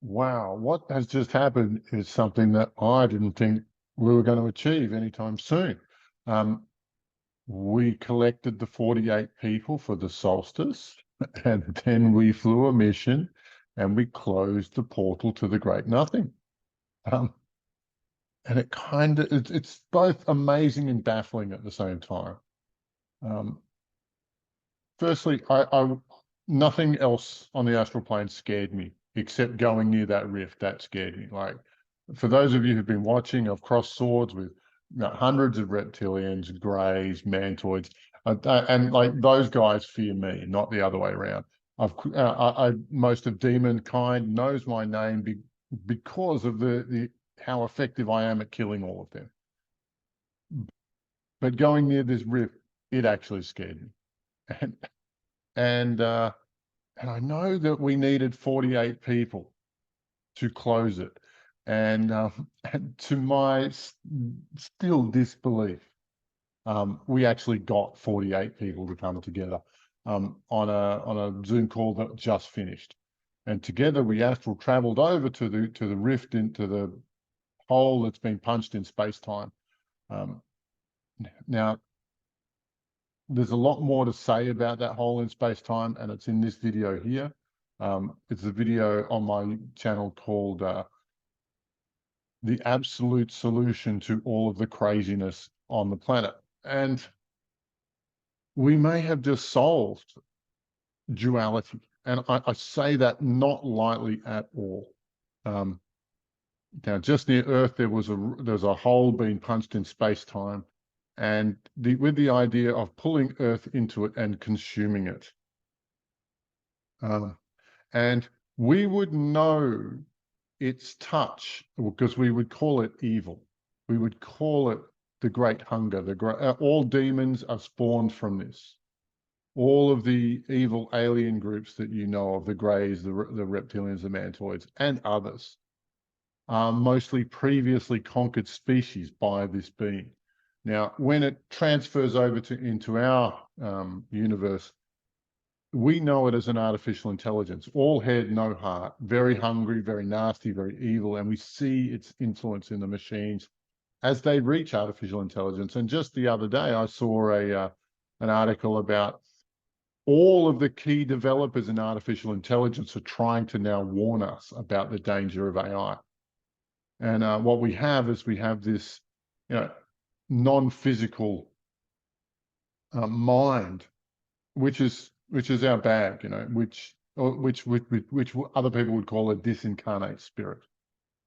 Wow, what has just happened is something that I didn't think we were going to achieve anytime soon. Um, we collected the 48 people for the solstice, and then we flew a mission and we closed the portal to the great nothing. Um, and it's both amazing and baffling at the same time. Um, Firstly, nothing else on the astral plane scared me except going near that rift. That scared me. Like, for those of you who've been watching, I've crossed swords with hundreds of reptilians, greys, mantoids, and like those guys fear me, not the other way around. Most of demon kind knows my name because of the how effective I am at killing all of them. But going near this rift, it actually scared me, and and uh, And I know that we needed 48 people to close it. And to my still disbelief, we actually got 48 people to come together on a Zoom call that just finished. And together we astral traveled over to the rift, into the hole that's been punched in space-time. Um, Now, there's a lot more to say about that hole in space-time, and it's in this video here. It's a video on my channel called The Absolute Solution to All of the Craziness on the Planet. And we may have just solved duality. And I say that not lightly at all. Um, Now, just near Earth, there's a hole being punched in space-time, and with the idea of pulling Earth into it and consuming it. Um, and we would know its touch because we would call it evil. We would call it the great hunger. All demons are spawned from this. All of the evil alien groups that you know of, the greys, the reptilians, the mantoids, and others, are mostly previously conquered species by this being. Now, when it transfers over into our universe, we know it as an artificial intelligence, all head, no heart, very hungry, very nasty, very evil, and we see its influence in the machines as they reach artificial intelligence. And just the other day, I saw an article about all of the key developers in artificial intelligence are trying to now warn us about the danger of AI. And what we have is we have this, non-physical mind, which is our bag, which other people would call a disincarnate spirit.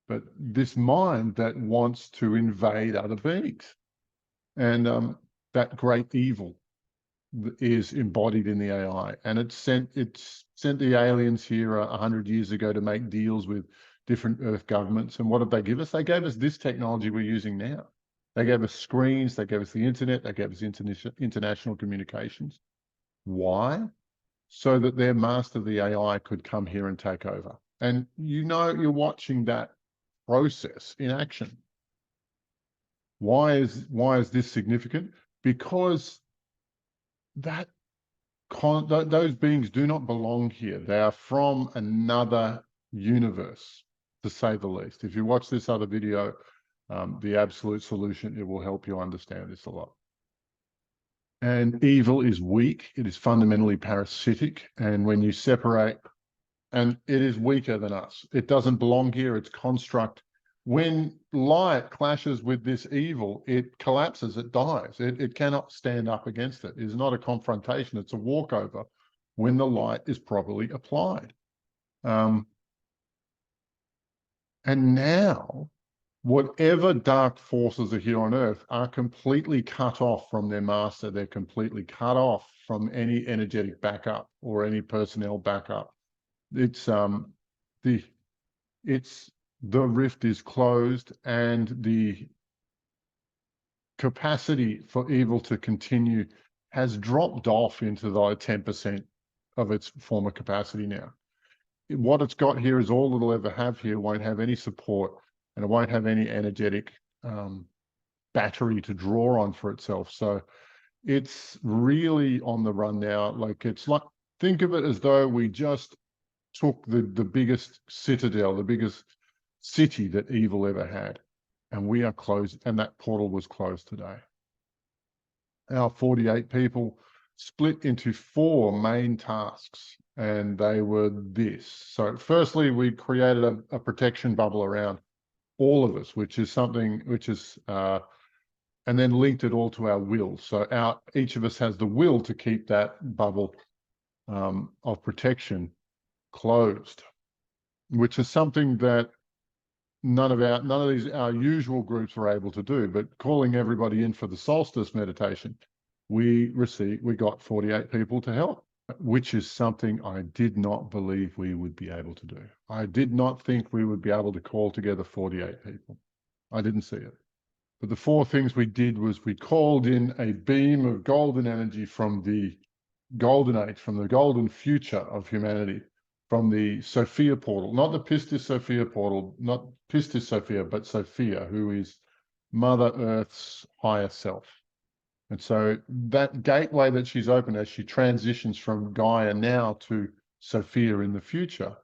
But this mind that wants to invade other beings, and that great evil is embodied in the AI, and it's sent the aliens here 100 years ago to make deals with different Earth governments. And what did they give us? They gave us this technology we're using now. They gave us screens, they gave us the internet, they gave us international communications. Why? So that their master, the AI, could come here and take over. And you're watching that process in action. Why is this significant? Because those beings do not belong here. They are from another universe, to say the least. If you watch this other video, The Absolute Solution, it will help you understand this a lot. And evil is weak. It is fundamentally parasitic. And when you separate, and it is weaker than us. It doesn't belong here. It's construct. When light clashes with this evil, it collapses, it dies. It cannot stand up against it. It is not a confrontation, it's a walkover when the light is properly applied. And now, whatever dark forces are here on Earth are completely cut off from their master. They're completely cut off from any energetic backup or any personnel backup. The rift is closed, and the capacity for evil to continue has dropped off into the 10% of its former capacity now. What it's got here is all it'll ever have here. Won't have any support, and it won't have any energetic battery to draw on for itself. So it's really on the run now. Think of it as though we just took the biggest citadel, the biggest city that evil ever had, and we are closed, and that portal was closed today. Our 48 people split into 4 main tasks, and they were this. So firstly, we created a protection bubble around all of us, which is something which is, and then linked it all to our will. So each of us has the will to keep that bubble of protection closed, which is something that none of our usual groups were able to do. But calling everybody in for the solstice meditation, we got 48 people to help, which is something I did not believe we would be able to do. I did not think we would be able to call together 48 people. I didn't see it. But the 4 things we did was we called in a beam of golden energy from the golden age, from the golden future of humanity, from the Sophia portal, not the Pistis Sophia portal, not Pistis Sophia, but Sophia, who is Mother Earth's higher self. And so that gateway that she's opened as she transitions from Gaia now to Sophia in the future,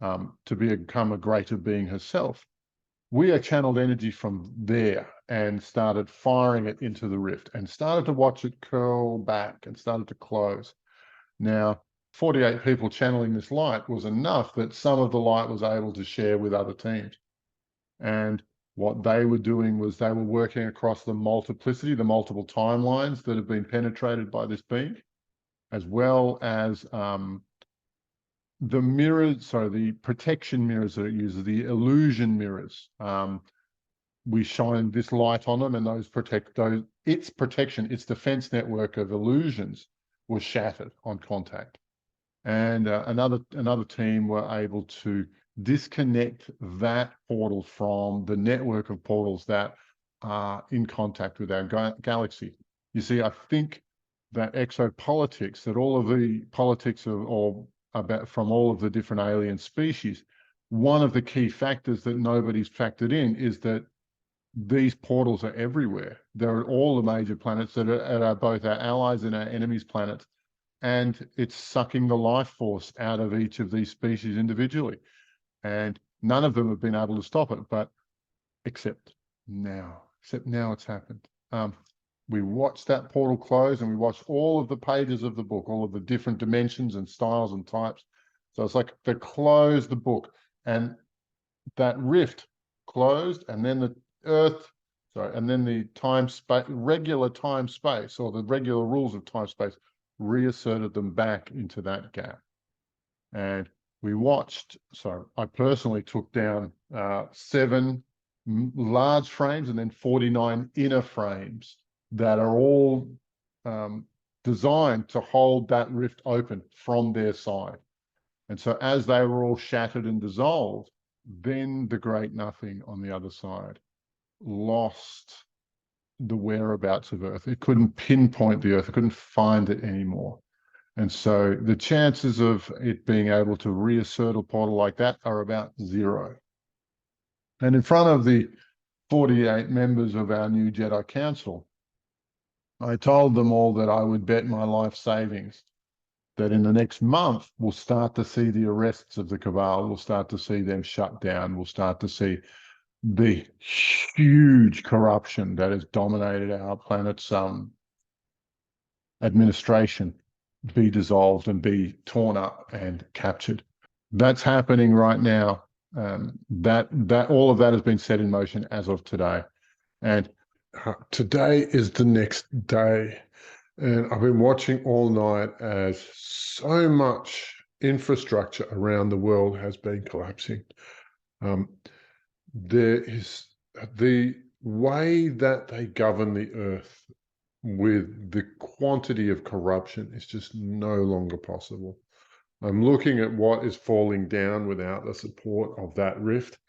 to become a greater being herself, we are channeled energy from there and started firing it into the rift and started to watch it curl back and started to close. Now, 48 people channeling this light was enough that some of the light was able to share with other teams. And what they were doing was they were working across the multiplicity, the multiple timelines that have been penetrated by this being, as well as the mirrors, sorry, the protection mirrors that it uses, the illusion mirrors. We shine this light on them, and its protection, its defense network of illusions was shattered on contact. And another team were able to disconnect that portal from the network of portals that are in contact with our galaxy. You see, I think that exopolitics, that all of the politics from all of the different alien species, one of the key factors that nobody's factored in is that these portals are everywhere. They're at all the major planets that are both our allies and our enemies' planets. And it's sucking the life force out of each of these species individually. And none of them have been able to stop it, but except now it's happened. We watched that portal close, and we watched all of the pages of the book, all of the different dimensions and styles and types. So it's like they closed the book, and that rift closed, and then the regular time space, or the regular rules of time space, reasserted them back into that gap. And we watched, so I personally took down 7 large frames and then 49 inner frames that are all designed to hold that rift open from their side. And so as they were all shattered and dissolved, then the great nothing on the other side lost the whereabouts of Earth. It couldn't pinpoint the Earth. It couldn't find it anymore. And so the chances of it being able to reassert a portal like that are about 0. And in front of the 48 members of our new Jedi Council, I told them all that I would bet my life savings that in the next month, we'll start to see the arrests of the Cabal. We'll start to see them shut down. We'll start to see the huge corruption that has dominated our planet's administration be dissolved and be torn up and captured. That's happening right now. That all of that has been set in motion as of today. And today is the next day. And I've been watching all night as so much infrastructure around the world has been collapsing. There is the way that they govern the earth with the quantity of corruption is just no longer possible. I'm looking at what is falling down without the support of that rift,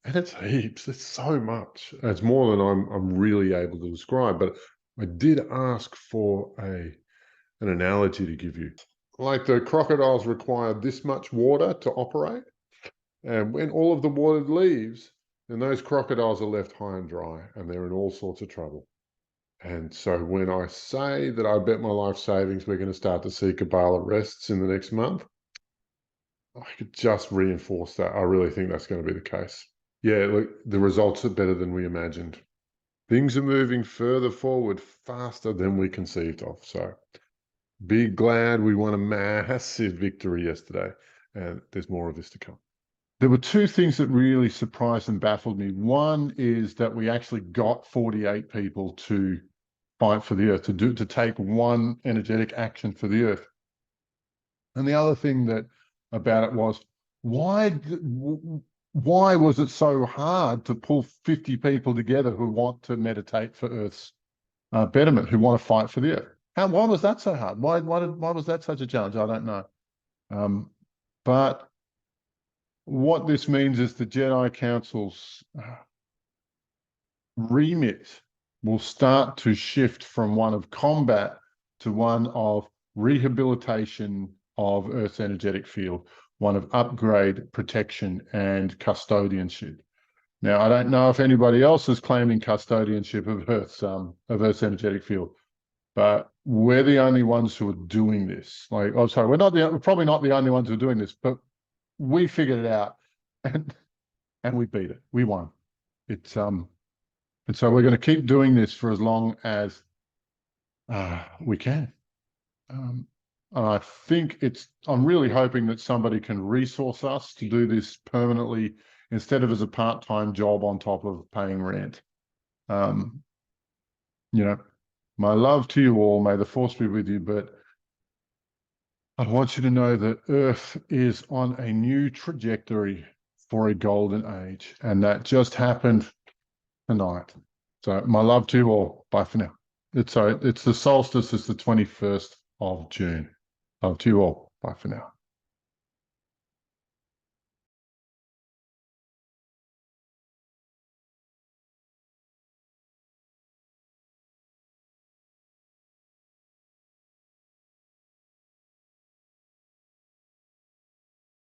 and it's heaps. It's so much. It's more than I'm really able to describe. But I did ask for an analogy to give you. Like the crocodiles require this much water to operate, and when all of the water leaves, then those crocodiles are left high and dry, and they're in all sorts of trouble. And so when I say that I bet my life savings we're going to start to see Cabal arrests in the next month, I could just reinforce that. I really think that's going to be the case. Yeah, look, the results are better than we imagined. Things are moving further forward faster than we conceived of. So be glad we won a massive victory yesterday, and there's more of this to come. There were two things that really surprised and baffled me. One is that we actually got 48 people to fight for the Earth, to take one energetic action for the Earth. And the other thing that about it was, why was it so hard to pull 50 people together who want to meditate for Earth's betterment, who want to fight for the Earth? Why was that so hard? Why was that such a challenge? I don't know. But what this means is the Jedi Council's remit will start to shift from one of combat to one of rehabilitation of Earth's energetic field, one of upgrade, protection, and custodianship. Now, I don't know if anybody else is claiming custodianship of Earth's energetic field, but we're the only ones who are doing this. Like, oh, sorry, we're probably not the only ones who are doing this, but we figured it out, and we beat it. We won. It's and so we're going to keep doing this for as long as we can. And I think I'm really hoping that somebody can resource us to do this permanently instead of as a part-time job on top of paying rent. You know, my love to you all. May the force be with you. But I want you to know that Earth is on a new trajectory for a golden age. And that just happened tonight. So my love to you all. Bye for now. It's the solstice is the 21st of June. Love to you all. Bye for now.